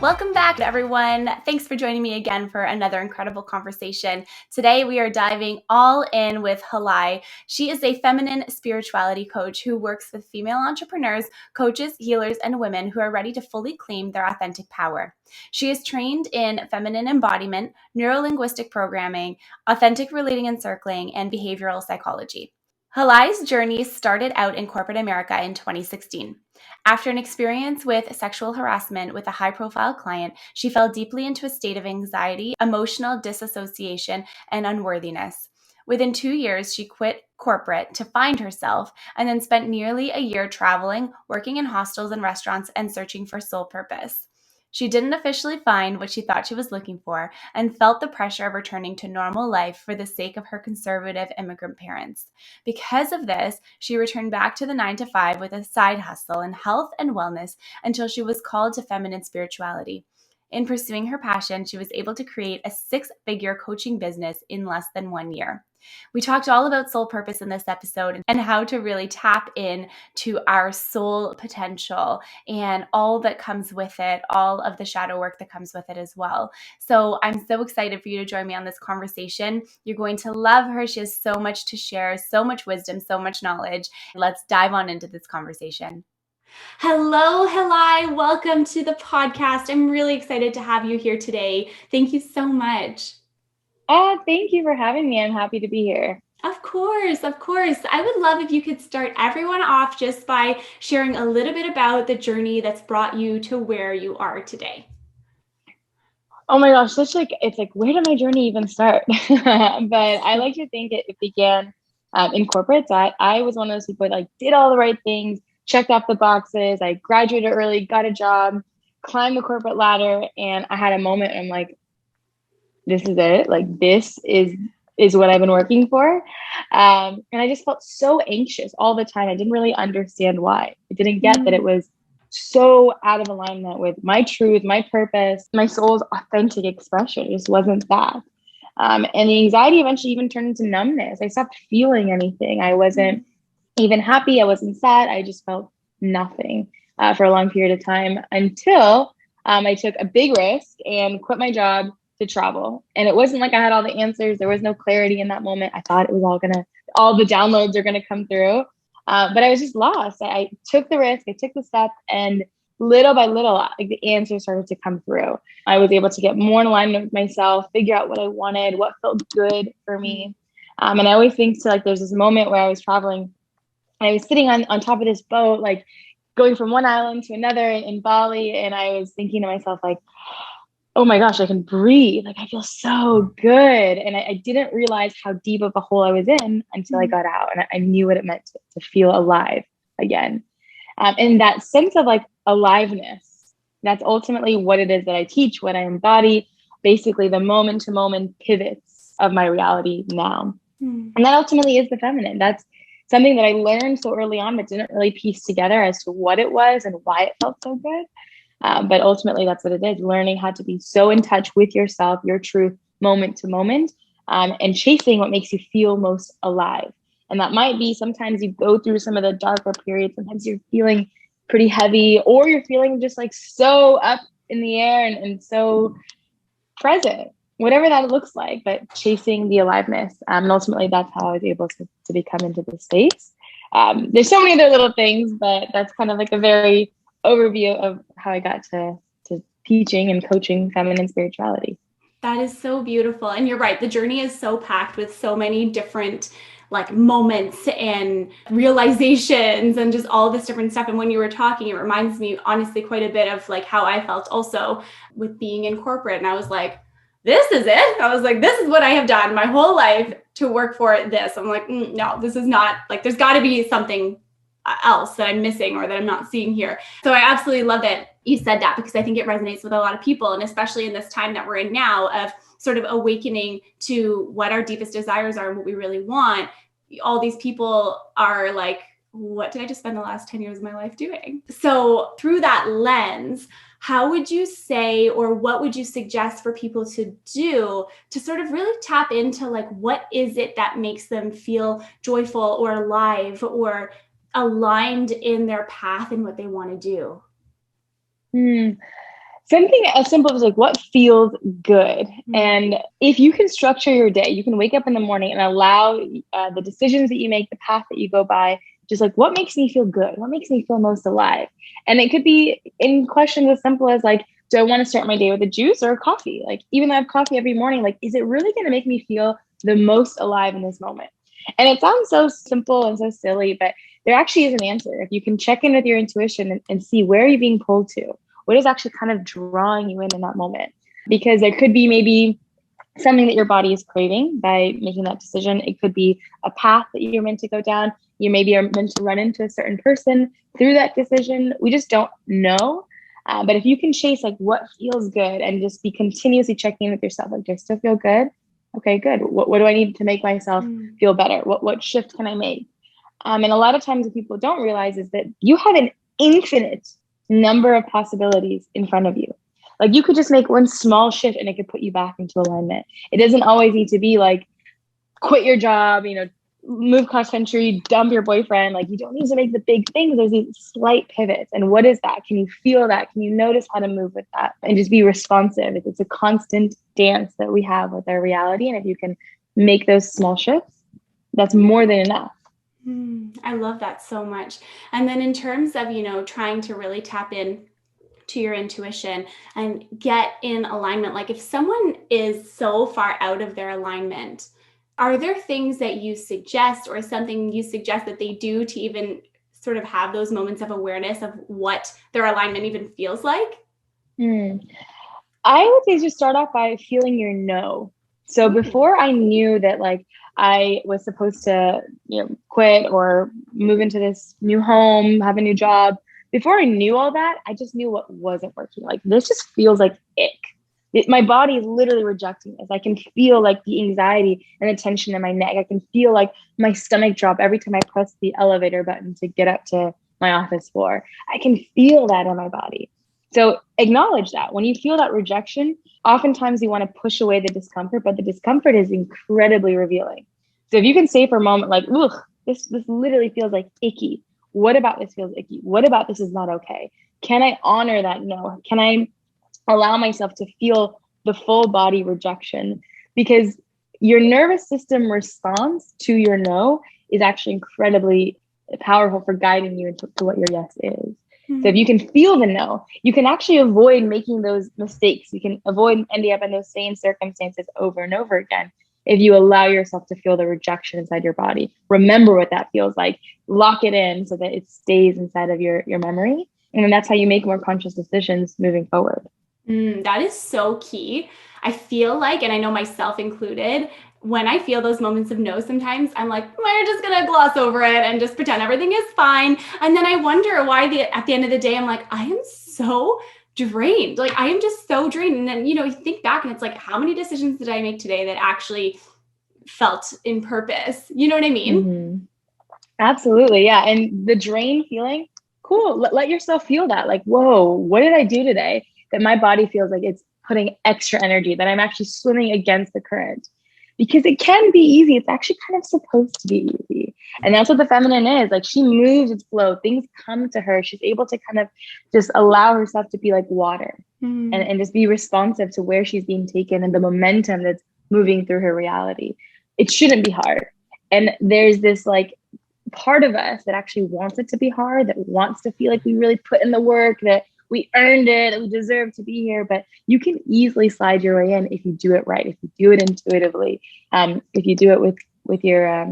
Welcome back, everyone. Thanks for joining me again for another incredible conversation. Today, we are diving all in with Hilay. She is a feminine spirituality coach who works with female entrepreneurs, coaches, healers, and women who are ready to fully claim their authentic power. She is trained in feminine embodiment, neurolinguistic programming, authentic relating and circling, and behavioral psychology. Hilays Journey started out in corporate America in 2016. After an experience with sexual harassment with a high-profile client, she fell deeply into a state of anxiety, emotional dissociation, and unworthiness. Within 2 years, she quit corporate to find herself and then spent nearly a year traveling, working in hostels and restaurants, and searching for soul purpose. She didn't officially find what she thought she was looking for and felt the pressure of returning to normal life for the sake of her conservative immigrant parents. Because of this, she returned back to the 9-to-5 with a side hustle in health and wellness until she was called to feminine spirituality. In pursuing her passion, she was able to create a 6-figure coaching business in less than 1 year. We talked all about soul purpose in this episode and how to really tap in to our soul potential and all that comes with it, all of the shadow work that comes with it as well. So I'm so excited for you to join me on this conversation. You're going to love her. She has so much to share, so much wisdom, so much knowledge. Let's dive on into this conversation. Hello, Hilay. Welcome to the podcast. I'm really excited to have you here today. Thank you so much. Thank you for having me. I'm happy to be here. Of course, of course. I would love if you could start everyone off just by sharing a little bit about the journey that's brought you to where you are today. Oh my gosh, it's like, where did my journey even start? But I like to think it began in corporate. So I was one of those people that did all the right things, checked off the boxes. I graduated early, got a job, climbed the corporate ladder, and I had a moment. I'm like, this is it. This is what I've been working for. And I just felt so anxious all the time. I didn't really understand why. I didn't get that it was so out of alignment with my truth, my purpose, my soul's authentic expression. It just wasn't that. And the anxiety eventually even turned into numbness. I stopped feeling anything. I wasn't even happy. I wasn't sad. I just felt nothing for a long period of time until I took a big risk and quit my job to travel. And it wasn't like I had all the answers. There was no clarity in that moment. I thought it was all the downloads are going to come through. But I was just lost. I took the risk, I took the step, and little by little, the answers started to come through. I was able to get more in alignment with myself, figure out what I wanted, what felt good for me. And I always think there's this moment where I was traveling and I was sitting on top of this boat, going from one island to another in Bali. And I was thinking to myself, oh my gosh, I can breathe. I feel so good. And I didn't realize how deep of a hole I was in until I got out. And I knew what it meant to feel alive again. And that sense of aliveness, that's ultimately what it is that I teach, what I embody, basically the moment to moment pivots of my reality now. And that ultimately is the feminine. That's something that I learned so early on, but didn't really piece together as to what it was and why it felt so good. But ultimately, that's what it is, learning how to be so in touch with yourself, your truth, moment to moment, and chasing what makes you feel most alive. And that might be sometimes you go through some of the darker periods. Sometimes you're feeling pretty heavy, or you're feeling just so up in the air and so present, whatever that looks like, but chasing the aliveness. And ultimately, that's how I was able to become into this space. There's so many other little things, but that's kind of a very overview of how I got to teaching and coaching feminine spirituality. That is so beautiful. And you're right. The journey is so packed with so many different moments and realizations and just all this different stuff. And when you were talking, it reminds me honestly quite a bit of how I felt also with being in corporate. And I was like, this is it. I was like, this is what I have done my whole life to work for this. I'm like, no, this is not there's got to be something else that I'm missing or that I'm not seeing here. So I absolutely love that you said that, because I think it resonates with a lot of people. And especially in this time that we're in now of sort of awakening to what our deepest desires are and what we really want. All these people are like, what did I just spend the last 10 years of my life doing? So through that lens, how would you say, or what would you suggest for people to do to sort of really tap into what is it that makes them feel joyful or alive or aligned in their path and what they want to do? Something as simple as like what feels good. And if you can structure your day, you can wake up in the morning and allow the decisions that you make, the path that you go by, just like what makes me feel good? What makes me feel most alive? And it could be in questions as simple as like, do I want to start my day with a juice or a coffee? Like even though I have coffee every morning, like, is it really going to make me feel the most alive in this moment? And it sounds so simple and so silly, but there actually is an answer. If you can check in with your intuition and see where you're being pulled to, what is actually kind of drawing you in that moment? Because there could be maybe something that your body is craving by making that decision. It could be a path that you're meant to go down. You maybe are meant to run into a certain person through that decision. We just don't know. But if you can chase like what feels good and just be continuously checking in with yourself, like, do I still feel good? Okay, good. What do I need to make myself feel better? What shift can I make? And a lot of times what people don't realize is that you have an infinite number of possibilities in front of you. Like you could just make one small shift and it could put you back into alignment. It doesn't always need to be like quit your job, move cross country, dump your boyfriend. Like you don't need to make the big things. There's these slight pivots. And what is that? Can you feel that? Can you notice how to move with that and just be responsive? It's a constant dance that we have with our reality. And if you can make those small shifts, that's more than enough. I love that so much. And then in terms of, trying to really tap in to your intuition and get in alignment, like if someone is so far out of their alignment, are there things that you suggest or something you suggest that they do to even sort of have those moments of awareness of what their alignment even feels like? I would say just start off by feeling your no. So before I knew that like I was supposed to, quit or move into this new home, have a new job. Before I knew all that, I just knew what wasn't working. Like this just feels like ick. My body is literally rejecting this. I can feel like the anxiety and the tension in my neck. I can feel like my stomach drop every time I press the elevator button to get up to my office floor. I can feel that in my body. So acknowledge that. When you feel that rejection, oftentimes you want to push away the discomfort, but the discomfort is incredibly revealing. So if you can say for a moment, like, ugh, this literally feels like icky. What about this feels icky? What about this is not okay? Can I honor that no? Can I allow myself to feel the full body rejection? Because your nervous system response to your no is actually incredibly powerful for guiding you into what your yes is. So if you can feel the no, you can actually avoid making those mistakes. You can avoid ending up in those same circumstances over and over again if you allow yourself to feel the rejection inside your body. Remember what that feels like. Lock it in so that it stays inside of your memory. And then that's how you make more conscious decisions moving forward. That is so key. I feel like, and I know myself included, when I feel those moments of no, sometimes I'm like, we're just going to gloss over it and just pretend everything is fine. And then I wonder why at the end of the day, I'm like, I am so drained. Like I am just so drained. And then, you think back and it's like, how many decisions did I make today that actually felt in purpose? You know what I mean? Mm-hmm. Absolutely. Yeah. And the drain feeling, cool. Let yourself feel that. Like, whoa, what did I do today that my body feels like it's putting extra energy, that I'm actually swimming against the current? Because it can be easy. It's actually kind of supposed to be easy. And that's what the feminine is. Like she moves its flow. Things come to her. She's able to kind of just allow herself to be like water and just be responsive to where she's being taken and the momentum that's moving through her reality. It shouldn't be hard. And there's this like part of us that actually wants it to be hard, that wants to feel like we really put in the work, that we earned it, that we deserve to be here. But you can easily slide your way in if you do it right, if you do it intuitively, if you do it with your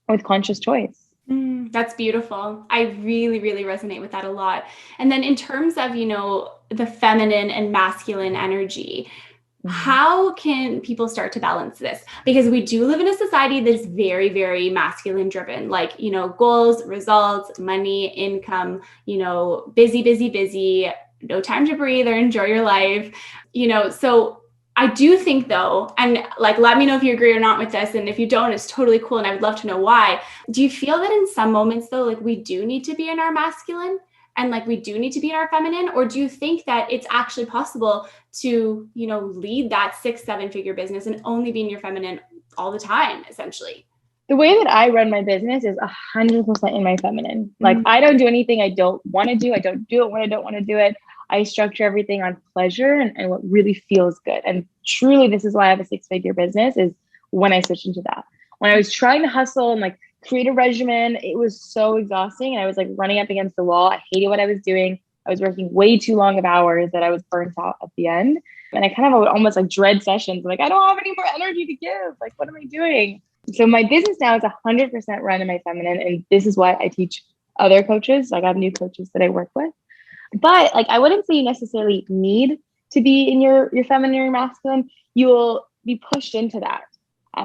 with conscious choice. That's beautiful. I really, really resonate with that a lot. And then in terms of, the feminine and masculine energy, how can people start to balance this? Because we do live in a society that's very, very masculine driven, like, goals, results, money, income, busy, busy, busy, no time to breathe or enjoy your life, so I do think though, and like, let me know if you agree or not with this. And if you don't, it's totally cool. And I would love to know why. Do you feel that in some moments though, like we do need to be in our masculine and like we do need to be in our feminine? Or do you think that it's actually possible to, lead that 6-7 figure business and only be in your feminine all the time, essentially? The way that I run my business is 100% in my feminine. Like I don't do anything I don't want to do. I don't do it when I don't want to do it. I structure everything on pleasure and what really feels good. And truly, this is why I have a 6-figure business, is when I switched into that. When I was trying to hustle and like create a regimen, it was so exhausting. And I was like running up against the wall. I hated what I was doing. I was working way too long of hours that I was burnt out at the end. And I kind of would almost like dread sessions. Like, I don't have any more energy to give. Like, what am I doing? So my business now is 100% run in my feminine. And this is why I teach other coaches. Like, I have new coaches that I work with. But like, I wouldn't say you necessarily need to be in your feminine or masculine. You will be pushed into that.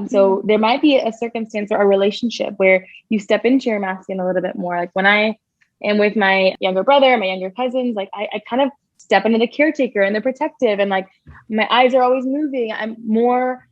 So there might be a circumstance or a relationship where you step into your masculine a little bit more. Like when I am with my younger brother, my younger cousins, like I kind of step into the caretaker and the protective, and like my eyes are always moving. I'm more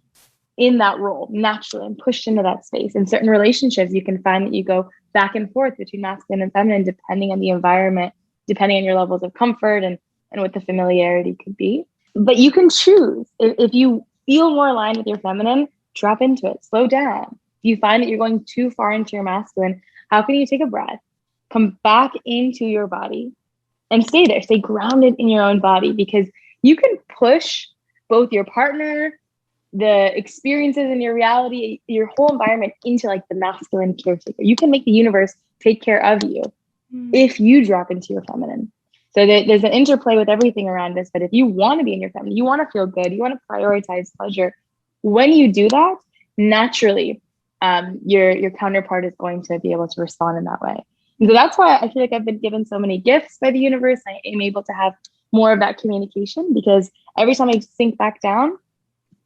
in that role naturally. I'm pushed into that space. In certain relationships, you can find that you go back and forth between masculine and feminine, depending on the environment, depending on your levels of comfort and what the familiarity could be. But you can choose. If you feel more aligned with your feminine, drop into it, slow down. If you find that you're going too far into your masculine, how can you take a breath, come back into your body and stay there, stay grounded in your own body? Because you can push both your partner, the experiences in your reality, your whole environment into like the masculine caretaker. You can make the universe take care of you if you drop into your feminine. So there's an interplay with everything around us. But if you want to be in your feminine, you want to feel good, you want to prioritize pleasure, when you do that, naturally, your counterpart is going to be able to respond in that way. And so that's why I feel like I've been given so many gifts by the universe. I am able to have more of that communication, because every time I sink back down,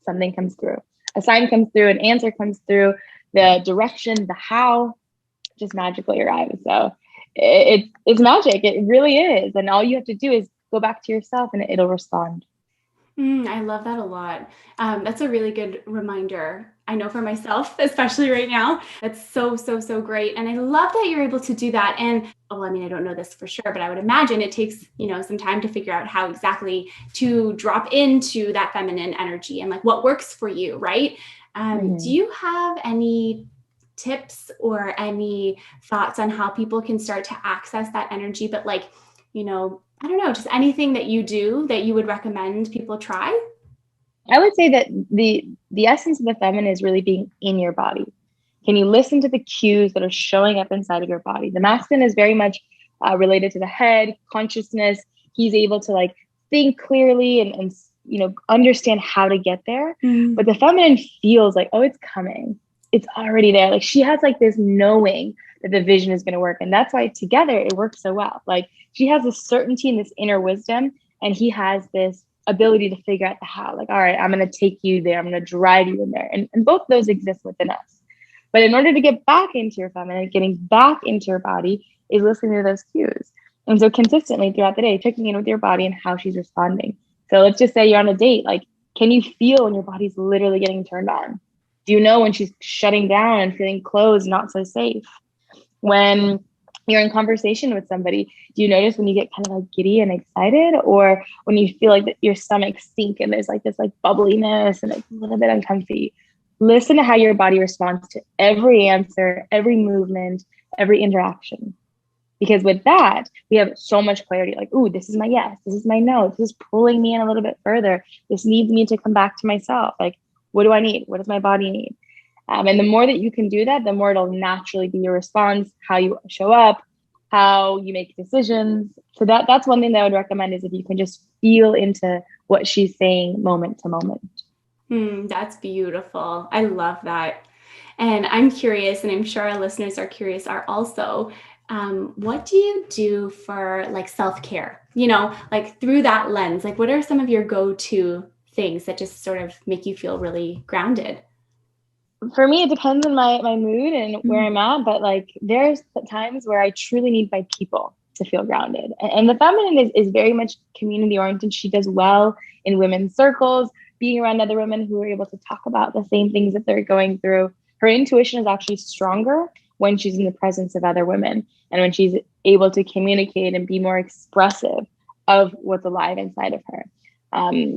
something comes through. A sign comes through, an answer comes through, the direction, the how just magically arrives. So it's magic. It really is. And all you have to do is go back to yourself and it'll respond. I love that a lot. That's a really good reminder. I know for myself, especially right now, that's so, so, so great. And I love that you're able to do that. And I mean, I don't know this for sure, but I would imagine it takes, some time to figure out how exactly to drop into that feminine energy and like what works for you, right? Do you have any tips or any thoughts on how people can start to access that energy, but like, I don't know, just anything that you do that you would recommend people try? I would say that the essence of the feminine is really being in your body. Can you listen to the cues that are showing up inside of your body? The masculine is very much related to the head, consciousness. He's able to like think clearly and understand how to get there. But the feminine feels like, oh, it's coming. It's already there. Like she has like this knowing that the vision is going to work. And that's why together it works so well. Like she has this certainty and this inner wisdom, and he has this ability to figure out the how. Like, all right, I'm going to take you there. I'm going to drive you in there. And both those exist within us. But in order to get back into your feminine, getting back into your body is listening to those cues. And so consistently throughout the day, checking in with your body and how she's responding. So let's just say you're on a date. Like, can you feel when your body's literally getting turned on? Do you know when she's shutting down and feeling closed, not so safe? When you're in conversation with somebody, do you notice when you get kind of like giddy and excited, or when you feel like your stomach sink and there's like this like bubbliness and it's a little bit uncomfy? Listen to how your body responds to every answer, every movement, every interaction. Because with that, we have so much clarity. Like, ooh, this is my yes, this is my no, this is pulling me in a little bit further. This needs me to come back to myself. Like, what do I need? What does my body need? And the more that you can do that, the more it'll naturally be your response, how you show up, how you make decisions. So that's one thing that I would recommend, is if you can just feel into what she's saying moment to moment. That's beautiful. I love that. And I'm curious, and I'm sure our listeners are curious, are also, what do you do for like self-care, like through that lens? Like, what are some of your go-to things that just sort of make you feel really grounded? For me, it depends on my mood and where I'm at, but like there's times where I truly need my people to feel grounded. And the feminine is very much community oriented. She does well in women's circles, being around other women who are able to talk about the same things that they're going through. Her intuition is actually stronger when she's in the presence of other women and when she's able to communicate and be more expressive of what's alive inside of her.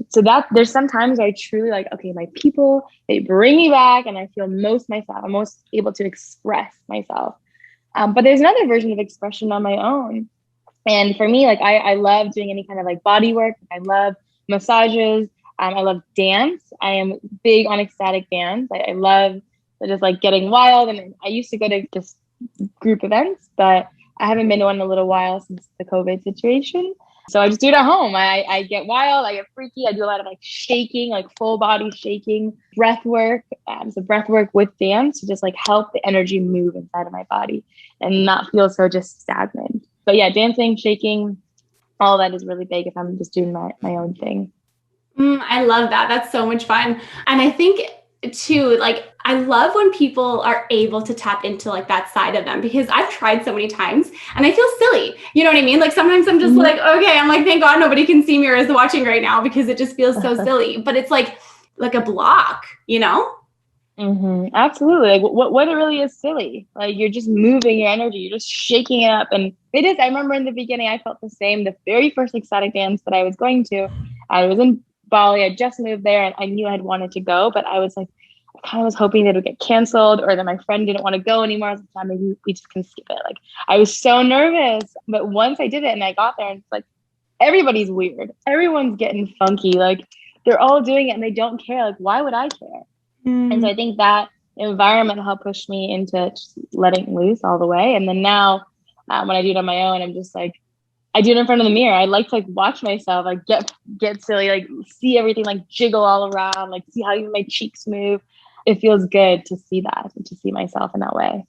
So that there's sometimes I truly like, okay, my people, they bring me back and I feel most myself. I'm most able to express myself. But there's another version of expression on my own And for me, like I love doing any kind of like body work. I love massages. I love dance. I am big on ecstatic dance. I love just like getting wild. And I used to go to just group events, but I haven't been to one in a little while since the COVID situation. So I just do it at home. I get wild, I get freaky. I do a lot of like shaking, like full body shaking, breath work. So breath work with dance to just like help the energy move inside of my body and not feel so just stagnant. But yeah, dancing, shaking, all that is really big if I'm just doing my own thing. I love that. That's so much fun. And I think too, like, I love when people are able to tap into like that side of them, because I've tried so many times and I feel silly. You know what I mean? Like sometimes I'm just like, okay, I'm like, thank God nobody can see me or is watching right now because it just feels so silly. But it's like a block, you know? Absolutely. Like what it really is silly. Like you're just moving your energy, you're just shaking it up. And it is, I remember in the beginning, I felt the same. The very first ecstatic dance that I was going to, I was in Bali. I just moved there and I knew I'd wanted to go, but I was like, I kind of was hoping that it would get canceled or that my friend didn't want to go anymore. I was like, yeah, maybe we just can skip it. Like I was so nervous. But once I did it and I got there and it's like, everybody's weird. Everyone's getting funky. Like they're all doing it and they don't care. Like, why would I care? And so I think that environment helped push me into just letting loose all the way. And then now when I do it on my own, I'm just like, I do it in front of the mirror. I like to like watch myself, like get silly, like see everything like jiggle all around, like see how even my cheeks move. It feels good to see that and to see myself in that way.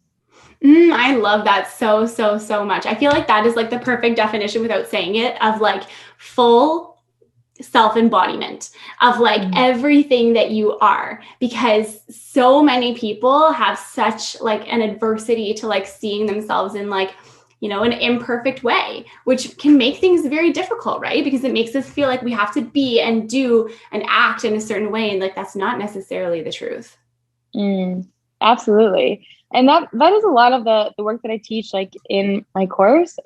I love that so, so, so much. I feel like that is like the perfect definition without saying it of like full self-embodiment of like everything that you are, because so many people have such like an adversity to like seeing themselves in like, you know, an imperfect way, which can make things very difficult, right? Because it makes us feel like we have to be and do and act in a certain way, and like that's not necessarily the truth. Absolutely. And that is a lot of the work that I teach like in my course.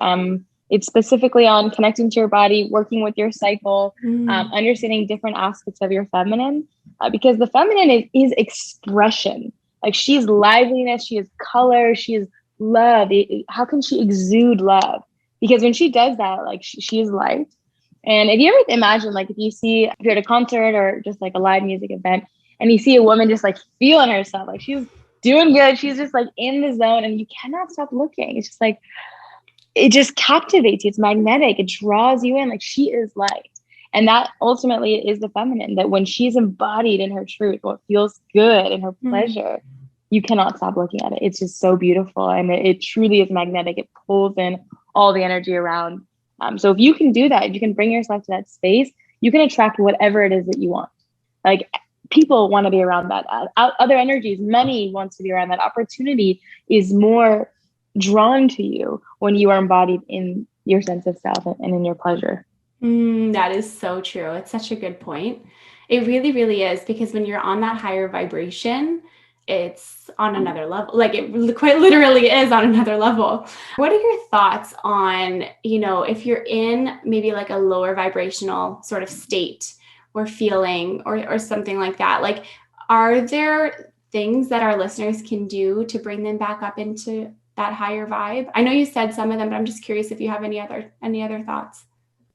It's specifically on connecting to your body, working with your cycle, understanding different aspects of your feminine, because the feminine is expression. Like she's liveliness, she is color, she is love. How can she exude love? Because when she does that, like she is light. And if you ever imagine, like if you're at a concert or just like a live music event and you see a woman just like feeling herself, like she's doing good, she's just like in the zone and you cannot stop looking. It's just like, it just captivates you. It's magnetic. It draws you in. Like she is light. And that ultimately is the feminine, that when she's embodied in her truth, what feels good and her pleasure, you cannot stop looking at it. It's just so beautiful. And it truly is magnetic. It pulls in all the energy around. So if you can do that, if you can bring yourself to that space, you can attract whatever it is that you want. Like people want to be around that. Other energies, money wants to be around that. Opportunity is more drawn to you when you are embodied in your sense of self and in your pleasure. That is so true. It's such a good point. It really, really is, because when you're on that higher vibration, it's on another level. Like it quite literally is on another level. What are your thoughts on, you know, if you're in maybe like a lower vibrational sort of state or feeling or something like that? Like, are there things that our listeners can do to bring them back up into that higher vibe? I know you said some of them, but I'm just curious if you have any other thoughts.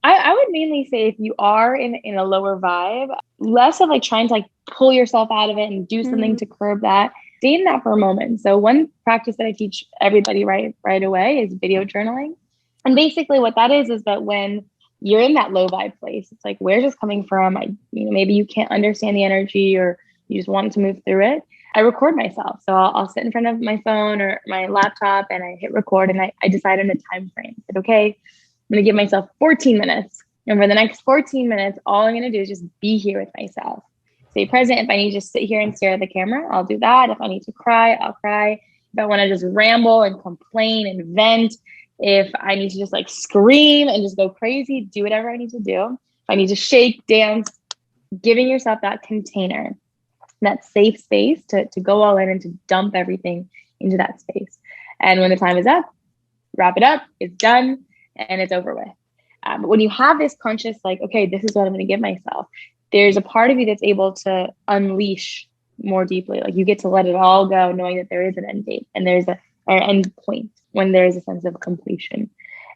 I would mainly say if you are in a lower vibe, less of like trying to like pull yourself out of it and do something to curb that. Stay in that for a moment. So one practice that I teach everybody right away is video journaling. And basically what that is that when you're in that low vibe place, it's like, where's this coming from? Maybe you can't understand the energy or you just want to move through it. I record myself. So I'll sit in front of my phone or my laptop and I hit record and I decide on a time frame. I said, okay, I'm going to give myself 14 minutes. And for the next 14 minutes, all I'm going to do is just be here with myself. Stay present. If I need to just sit here and stare at the camera, I'll do that. If I need to cry, I'll cry. If I want to just ramble and complain and vent, if I need to just like scream and just go crazy, do whatever I need to do. If I need to shake, dance, giving yourself that container, that safe space to go all in and to dump everything into that space. And when the time is up, wrap it up, it's done, and it's over with. But when you have this conscious, like, okay, this is what I'm going to give myself, there's a part of you that's able to unleash more deeply. Like you get to let it all go, knowing that there is an end date and there's an end point when there is a sense of completion.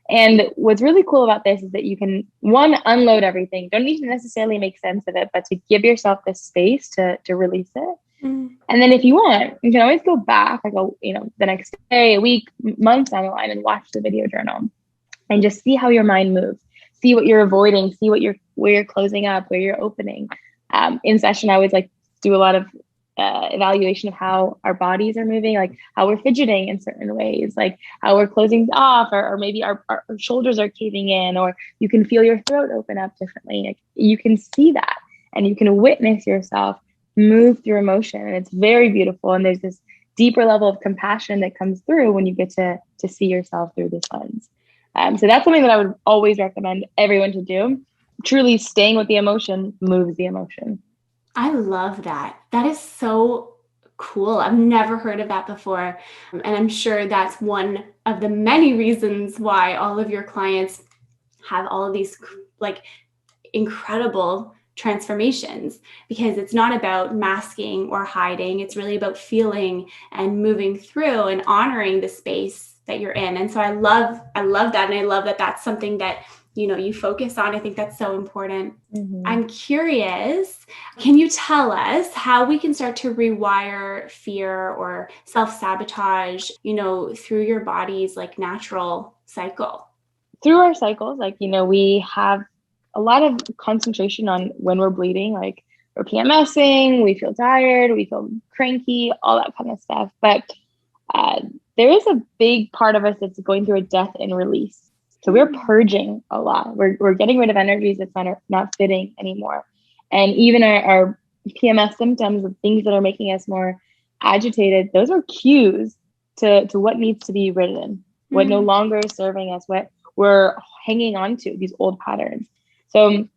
And what's really cool about this is that you can, one, unload everything. Don't need to necessarily make sense of it, but to give yourself the space to release it. Mm. And then if you want, you can always go back, like, the next day, a week, months down the line, and watch the video journal and just see how your mind moves. See what you're avoiding, see where you're closing up, where you're opening. In session, I always like do a lot of evaluation of how our bodies are moving, like how we're fidgeting in certain ways, like how we're closing off, or maybe our shoulders are caving in, or you can feel your throat open up differently. Like, you can see that, and you can witness yourself move through emotion, and it's very beautiful. And there's this deeper level of compassion that comes through when you get to see yourself through this lens. So that's something that I would always recommend everyone to do. Truly staying with the emotion moves the emotion. I love that. That is so cool. I've never heard of that before. And I'm sure that's one of the many reasons why all of your clients have all of these like incredible transformations, because it's not about masking or hiding. It's really about feeling and moving through and honoring the space that you're in. And so I love that. And I love that that's something that, you focus on. I think that's so important. Mm-hmm. I'm curious, can you tell us how we can start to rewire fear or self-sabotage, through your body's like natural cycle? Through our cycles, we have a lot of concentration on when we're bleeding, like we're PMSing, we feel tired, we feel cranky, all that kind of stuff. But there is a big part of us that's going through a death and release. So we're purging a lot. We're getting rid of energies that's not fitting anymore. And even our PMS symptoms of things that are making us more agitated, those are cues to what needs to be written, what no longer is serving us, what we're hanging on to, these old patterns. So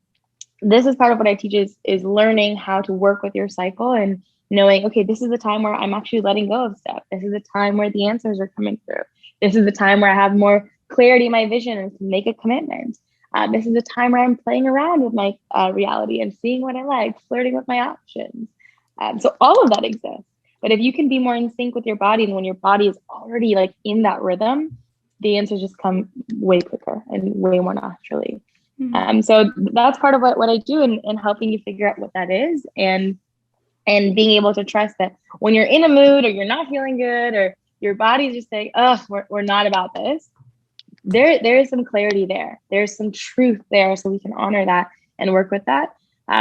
this is part of what I teach is learning how to work with your cycle and knowing, okay, this is the time where I'm actually letting go of stuff. This is the time where the answers are coming through. This is the time where I have more clarity in my vision and can make a commitment. This is the time where I'm playing around with my reality and seeing what I like, flirting with my options. So all of that exists. But if you can be more in sync with your body, and when your body is already like in that rhythm, the answers just come way quicker and way more naturally. Mm-hmm. So that's part of what I do in helping you figure out what that is, and being able to trust that when you're in a mood or you're not feeling good or your body's just saying, oh, we're not about this, there is some clarity there. There's some truth there, so we can honor that and work with that.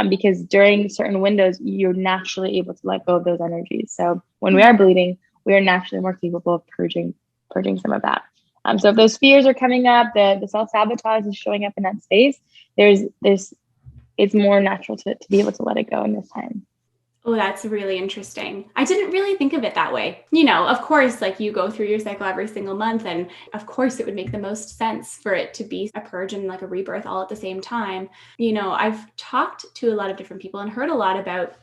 Because during certain windows, you're naturally able to let go of those energies. So when we are bleeding, we are naturally more capable of purging some of that. So if those fears are coming up, the self-sabotage is showing up in that space, it's more natural to be able to let it go in this time. Oh, that's really interesting. I didn't really think of it that way. Of course, like you go through your cycle every single month, and of course it would make the most sense for it to be a purge and like a rebirth all at the same time. I've talked to a lot of different people and heard a lot about,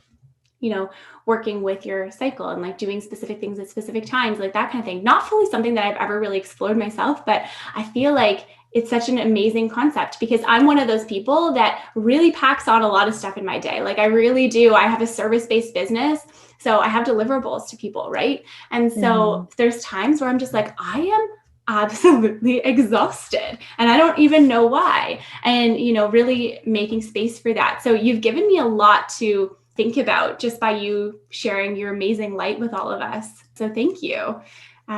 working with your cycle and like doing specific things at specific times, like that kind of thing. Not fully something that I've ever really explored myself, but I feel like it's such an amazing concept because I'm one of those people that really packs on a lot of stuff in my day. Like I really do. I have a service-based business, so I have deliverables to people, right? And so there's times where I'm just like, I am absolutely exhausted and I don't even know why. And, really making space for that. So you've given me a lot to think about just by you sharing your amazing light with all of us. So thank you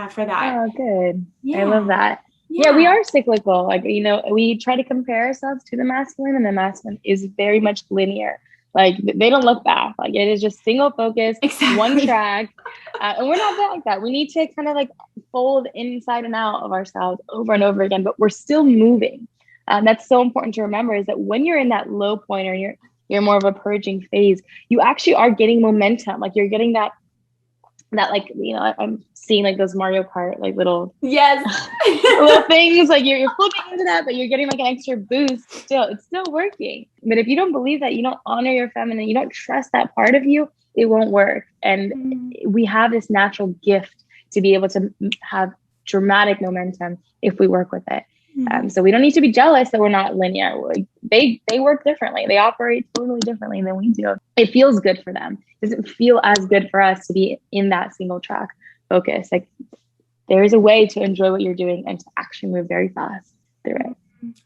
for that. Oh, good. Yeah. I love that. Yeah, we are cyclical. Like, we try to compare ourselves to the masculine, and the masculine is very much linear. Like they don't look back. Like it is just single focus, exactly. One track. And we're not like that. We need to kind of like fold inside and out of ourselves over and over again, but we're still moving. That's so important to remember, is that when you're in that low point or you're more of a purging phase, you actually are getting momentum. Like you're getting that like, I'm seeing like those Mario Kart, like little, little things, like you're flipping into that, but you're getting like an extra boost still. It's still working. But if you don't believe that, you don't honor your feminine, you don't trust that part of you, it won't work. And we have this natural gift to be able to have dramatic momentum if we work with it. So we don't need to be jealous that we're not linear. They work differently. They operate totally differently than we do. It feels good for them. It doesn't feel as good for us to be in that single track focus. Like there is a way to enjoy what you're doing and to actually move very fast. through it.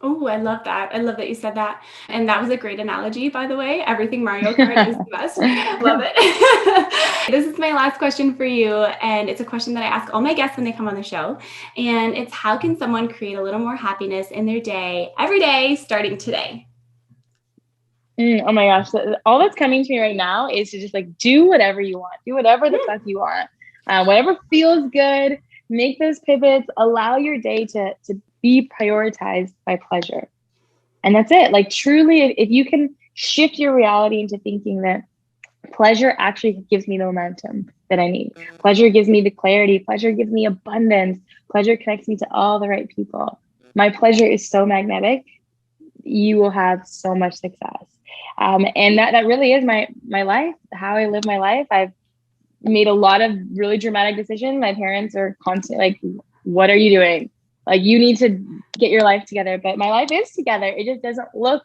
Oh, I love that. I love that you said that. And that was a great analogy, by the way. Everything Mario Kart is the best. Love it. This is my last question for you. And it's a question that I ask all my guests when they come on the show. And it's, how can someone create a little more happiness in their day, every day, starting today? Oh my gosh. All that's coming to me right now is to just like do whatever you want. Do whatever the fuck you want. Whatever feels good. Make those pivots. Allow your day to be prioritized by pleasure. And that's it. Like truly, if you can shift your reality into thinking that pleasure actually gives me the momentum that I need. Pleasure gives me the clarity. Pleasure gives me abundance. Pleasure connects me to all the right people. My pleasure is so magnetic. You will have so much success. And that really is my life, how I live my life. I've made a lot of really dramatic decisions. My parents are constantly like, what are you doing? Like, you need to get your life together. But my life is together. It just doesn't look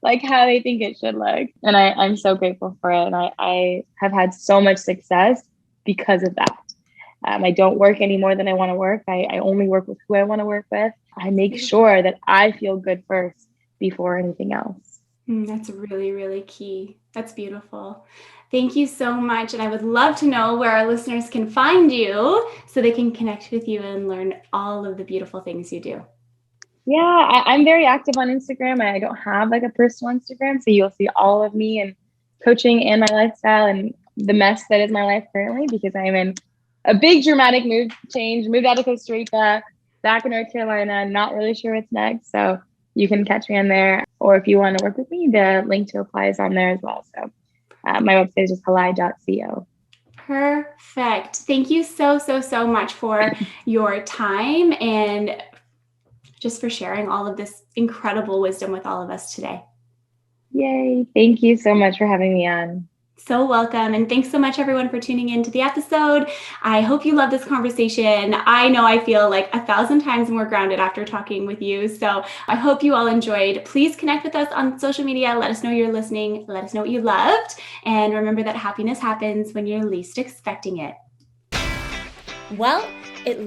like how they think it should look. And I'm so grateful for it. And I have had so much success because of that. I don't work any more than I want to work. I only work with who I want to work with. I make sure that I feel good first before anything else. That's really, really key. That's beautiful. Thank you so much. And I would love to know where our listeners can find you so they can connect with you and learn all of the beautiful things you do. Yeah, I'm very active on Instagram. I don't have like a personal Instagram, so you'll see all of me and coaching and my lifestyle and the mess that is my life currently, because I'm in a big dramatic change, moved out of Costa Rica, back in North Carolina, not really sure what's next. So you can catch me on there. Or if you want to work with me, the link to apply is on there as well. So my website is just hilay.co. Perfect. Thank you so, so, so much for your time and just for sharing all of this incredible wisdom with all of us today. Yay. Thank you so much for having me on. So welcome. And thanks so much, everyone, for tuning in to the episode. I hope you love this conversation. I know I feel like 1,000 times more grounded after talking with you. So I hope you all enjoyed. Please connect with us on social media. Let us know you're listening. Let us know what you loved. And remember that happiness happens when you're least expecting it. Well,